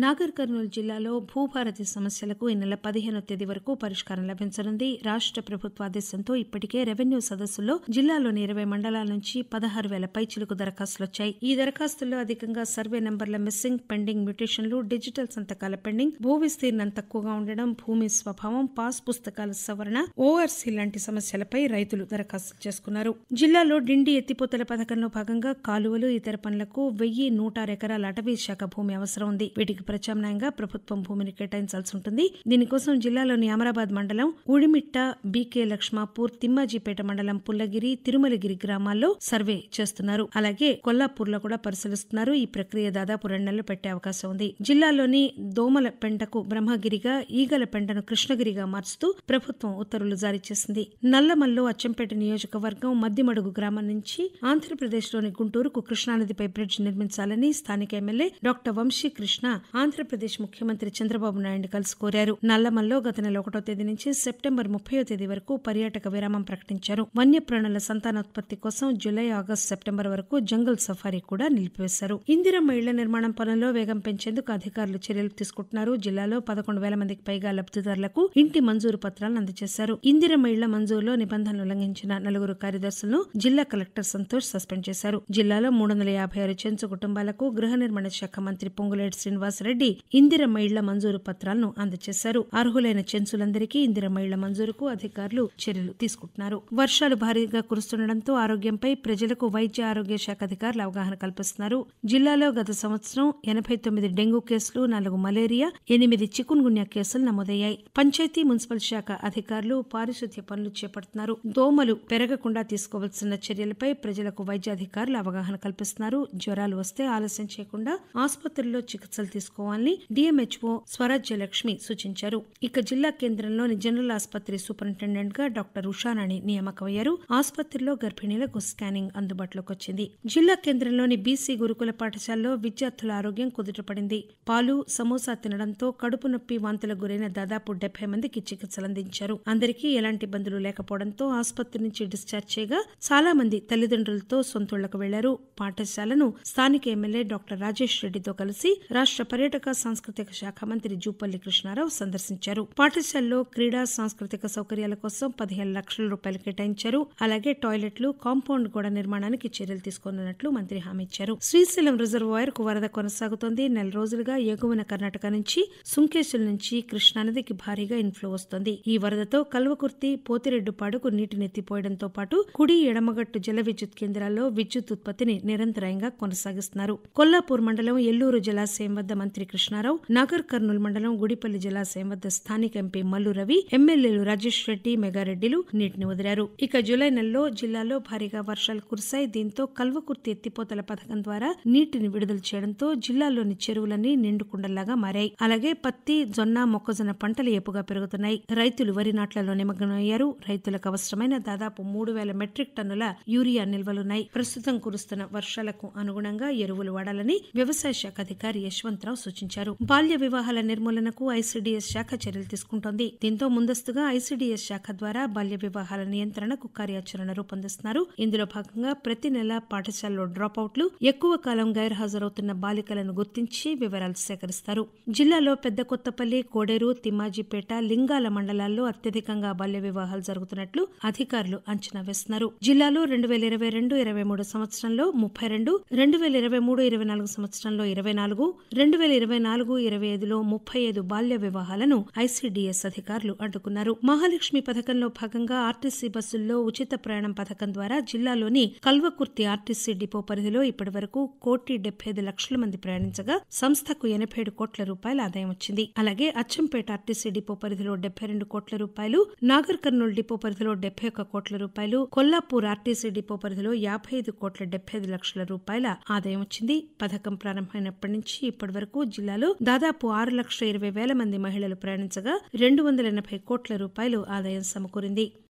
నాగర్ కర్నూలు జిల్లాలో భూభారతి సమస్యలకు ఈ నెల 15వ తేదీ వరకు పరిష్కారం లభించనుంది. రాష్ట ప్రభుత్వ ఆదేశంతో ఇప్పటికే రెవెన్యూ సదస్సుల్లో జిల్లాలోని 20 మండలాల నుంచి 16,000 పైచిలుకు దరఖాస్తులొచ్చాయి. ఈ దరఖాస్తుల్లో అధికంగా సర్వే నెంబర్ల మిస్సింగ్, పెండింగ్ మ్యూటేషన్లు, డిజిటల్ సంతకాల పెండింగ్, భూ విస్తీర్ణం తక్కువగా ఉండడం, భూమి స్వభావం, పాస్ పుస్తకాల సవరణ, ఓఆర్సీ లాంటి సమస్యలపై రైతులు దరఖాస్తులు చేసుకున్నారు. జిల్లాలో డిండి ఎత్తిపోతల పథకంలో భాగంగా కాలువలు, ఇతర పనులకు 1,106 ఎకరాల అటవీ శాఖ భూమి అవసరం ఉంది. వీటికి ప్రత్యామ్నాయంగా ప్రభుత్వం భూమిని కేటాయించాల్సి ఉంటుంది. దీనికోసం జిల్లాలోని అమరాబాద్ మండలం ఉడిమిట్ట, బీకే లక్ష్మాపూర్, తిమ్మాజీపేట మండలం పుల్లగిరి, తిరుమలగిరి గ్రామాల్లో సర్వే చేస్తున్నారు. అలాగే కొల్లాపూర్లో కూడా పరిశీలిస్తున్నారు. ఈ ప్రక్రియ దాదాపు 2 నెలలు పెట్టే అవకాశం ఉంది. జిల్లాలోని దోమల పెంటకు బ్రహ్మగిరిగా, ఈగల పెంటను కృష్ణగిరిగా మార్చుతూ ప్రభుత్వం ఉత్తర్వులు జారీ చేసింది. నల్లమల్లో అచ్చంపేట నియోజకవర్గం మద్దిమడుగు గ్రామం నుంచి ఆంధ్రప్రదేశ్లోని గుంటూరుకు కృష్ణానదిపై బ్రిడ్జ్ నిర్మించాలని స్థానిక ఎమ్మెల్యే డాక్టర్ వంశీకృష్ణ ఆంధ్రప్రదేశ్ ముఖ్యమంత్రి చంద్రబాబు నాయుడు కలిసి కోరారు. నల్లమల్లో గత నెల 1వ తేదీ నుంచి సెప్టెంబర్ 30వ తేదీ వరకు పర్యాటక విరామం ప్రకటించారు. వన్యప్రాణుల సంతానోత్పత్తి కోసం జూలై, ఆగస్టు, సెప్టెంబర్ వరకు జంగల్ సఫారీ కూడా నిలిపివేశారు. ఇందిరమ్మ ఇళ్ల నిర్మాణం పనుల్లో వేగం పెంచేందుకు అధికారులు చర్యలు తీసుకుంటున్నారు. జిల్లాలో 11,000 మందికి పైగా లబ్దిదారులకు ఇంటి మంజూరు పత్రాలను అందజేశారు. ఇందిరమ్మ ఇళ్ల మంజూరులో నిబంధనలు ఉల్లంఘించిన 4 కార్యదర్శులను జిల్లా కలెక్టర్ సంతోష్ సస్పెండ్ చేశారు. జిల్లాలో 356 చెంచు కుటుంబాలకు గృహ నిర్మాణ శాఖ మంత్రి పొంగులేటి శ్రీనివాసరెడ్డి ఇందిరమ్మ ఇళ్ల మంజూరు పత్రాలను అందజేశారు. అర్హులైన చెంచులందరికీ ఇందిరమ్మ ఇళ్ల మంజూరుకు అధికారులు చర్యలు తీసుకుంటున్నారు. వర్షాలు భారీగా కురుస్తుండటంతో ఆరోగ్యంపై ప్రజలకు వైద్య ఆరోగ్య శాఖ అధికారులు అవగాహన కల్పిస్తున్నారు. జిల్లాలో గత సంవత్సరం 89 డెంగూ కేసులు, 4 మలేరియా, 8 చికున్ గున్యా కేసులు నమోదయ్యాయి. పంచాయతీ, మున్సిపల్ శాఖ అధికారులు పారిశుద్ధ్య పనులు చేపడుతున్నారు. దోమలు పెరగకుండా తీసుకోవాల్సిన చర్యలపై ప్రజలకు వైద్యాధికారులు అవగాహన కల్పిస్తున్నారు. జ్వరాలు వస్తే ఆలస్యం చేయకుండా ఆసుపత్రుల్లో చికిత్సలు తీసుకోవాలని డిఎంహెచ్ఓ స్వరాజ్యలక్ష్మి సూచించారు. ఇక జిల్లా కేంద్రంలోని జనరల్ ఆసుపత్రి సూపరింటెండెంట్ గా డాక్టర్ ఉషారాణి నియామకమయ్యారు. ఆసుపత్రిలో గర్భిణీలకు స్కానింగ్ అందుబాటులోకి వచ్చింది. జిల్లా కేంద్రంలోని బీసీ గురుకుల పాఠశాలలో విద్యార్థుల ఆరోగ్యం కుదుటపడింది. పాలు, సమోసా తినడంతో కడుపు నొప్పి, వాంతులకు గురైన దాదాపు 70 మందికి చికిత్సలు అందించారు. అందరికీ ఎలాంటి ఇబ్బందులు లేకపోవడంతో ఆసుపత్రి నుంచి డిశ్చార్జ్ చేయగా చాలా మంది తల్లిదండ్రులతో సొంతూళ్లకు వెళ్లారు. పాఠశాలను స్థానిక ఎమ్మెల్యే డాక్టర్ రాజేష్ రెడ్డితో కలిసి రాష్ట్ర పర్యాటక సాంస్కృతిక శాఖ మంత్రి జూపల్లి కృష్ణారావు సందర్శించారు. పాఠశాలలో క్రీడా, సాంస్కృతిక సౌకర్యాల కోసం 15 లక్షల రూపాయలు కేటాయించారు. అలాగే టాయిలెట్లు, కాంపౌండ్ గోడ నిర్మాణానికి చర్యలు తీసుకోనున్నట్లు మంత్రి హామీ ఇచ్చారు. శ్రీశైలం రిజర్వాయర్ కు వరద కొనసాగుతోంది. 4 రోజులుగా ఎగువన కర్ణాటక నుంచి, సుంకేశ్వరం నుంచి కృష్ణానదికి భారీగా ఇన్ఫ్లో వస్తోంది. ఈ వరదతో కల్వకుర్తి, పోతిరెడ్డిపాడుకు నీటినెత్తిపోయడంతో పాటు కుడి, ఎడమగట్టు జల విద్యుత్ కేంద్రాల్లో విద్యుత్ ఉత్పత్తిని నిరంతరాయంగా కొనసాగిస్తున్నారు. కొల్లాపూర్ మండలం ఎల్లూరు జలాశయం వద్ద మంత్రి కృష్ణారావు, నాగర్ కర్నూలు మండలం గుడిపల్లి జలాశయం వద్ద స్థానిక ఎంపీ మల్లు రవి, ఎమ్మెల్యేలు రాజేష్ రెడ్డి, మెగారెడ్డిలు నీటిని వదిలారు. ఇక జూలై నెలలో జిల్లాలో భారీగా వర్షాలు కురిశాయి. దీంతో కల్వకుర్తి ఎత్తిపోతల పథకం ద్వారా నీటిని విడుదల చేయడంతో జిల్లాలోని చెరువులన్నీ నిండుకుండల్లాగా మారాయి. అలాగే పత్తి, జొన్న, మొక్కజొన్న పంటలు ఏపుగా పెరుగుతున్నాయి. రైతులు వరి నాట్లలో నిమగ్నమయ్యారు. రైతులకు అవసరమైన దాదాపు 3,000 మెట్రిక్ టన్నుల యూరియా నిల్వలున్నాయి. ప్రస్తుతం కురుస్తున్న వర్షాలకు అనుగుణంగా ఎరువులు వాడాలని వ్యవసాయ శాఖ అధికారి యశ్వంతరావు సూచించారు. బాల్య వివాహాల నిర్మూలనకు ఐసీడీఎస్ శాఖ చర్యలు తీసుకుంటోంది. దీంతో ముందస్తుగా ఐసీడీఎస్ శాఖ ద్వారా బాల్య వివాహాల నియంత్రణకు కార్యాచరణ రూపొందిస్తున్నారు. ఇందులో భాగంగా ప్రతి నెల పాఠశాలలో డ్రాపౌట్లు, ఎక్కువ కాలం గైర్హాజరవుతున్న బాలికలను గుర్తించి వివరాలు సేకరిస్తారు. జిల్లాలో పెద్ద కొత్తపల్లి, కోడేరు, తిమ్మాజీపేట, లింగాల మండలాల్లో అత్యధికంగా బాల్య వివాహాలు జరుగుతున్నట్లు అధికారులు అంచనా వేస్తున్నారు. జిల్లాలో 2022-23 సంవత్సరంలో 32, 2023-24 సంవత్సరంలో 24, 2024-25లో 35 బాల్య వివాహాలను ఐసీడీఎస్ అధికారులు అడ్డుకున్నారు. మహాలక్ష్మి పథకంలో భాగంగా ఆర్టీసీ బస్సుల్లో ఉచిత ప్రయాణం పథకం ద్వారా జిల్లాలోని కల్వకుర్తి ఆర్టీసీ డిపో పరిధిలో ఇప్పటి వరకు 1,75,00,000 మంది ప్రయాణించగా సంస్థకు 87 కోట్ల రూపాయల ఆదాయం వచ్చింది. అలాగే అచ్చంపేట ఆర్టీసీ డిపో పరిధిలో 72 కోట్ల రూపాయలు, నాగర్ కర్నూలు డిపో పరిధిలో 71 కోట్ల రూపాయలు, కొల్లాపూర్ ఆర్టీసీ డిపో పరిధిలో 55,75,00,000 రూపాయల ఆదాయం వచ్చింది. పథకం ప్రారంభమైనప్పటి నుంచి ఇప్పటి వరకు జిల్లాలో దాదాపు 6,20,000 మంది మహిళలు ప్రయాణించగా 280 కోట్ల రూపాయలు ఆదాయం సమకూరింది.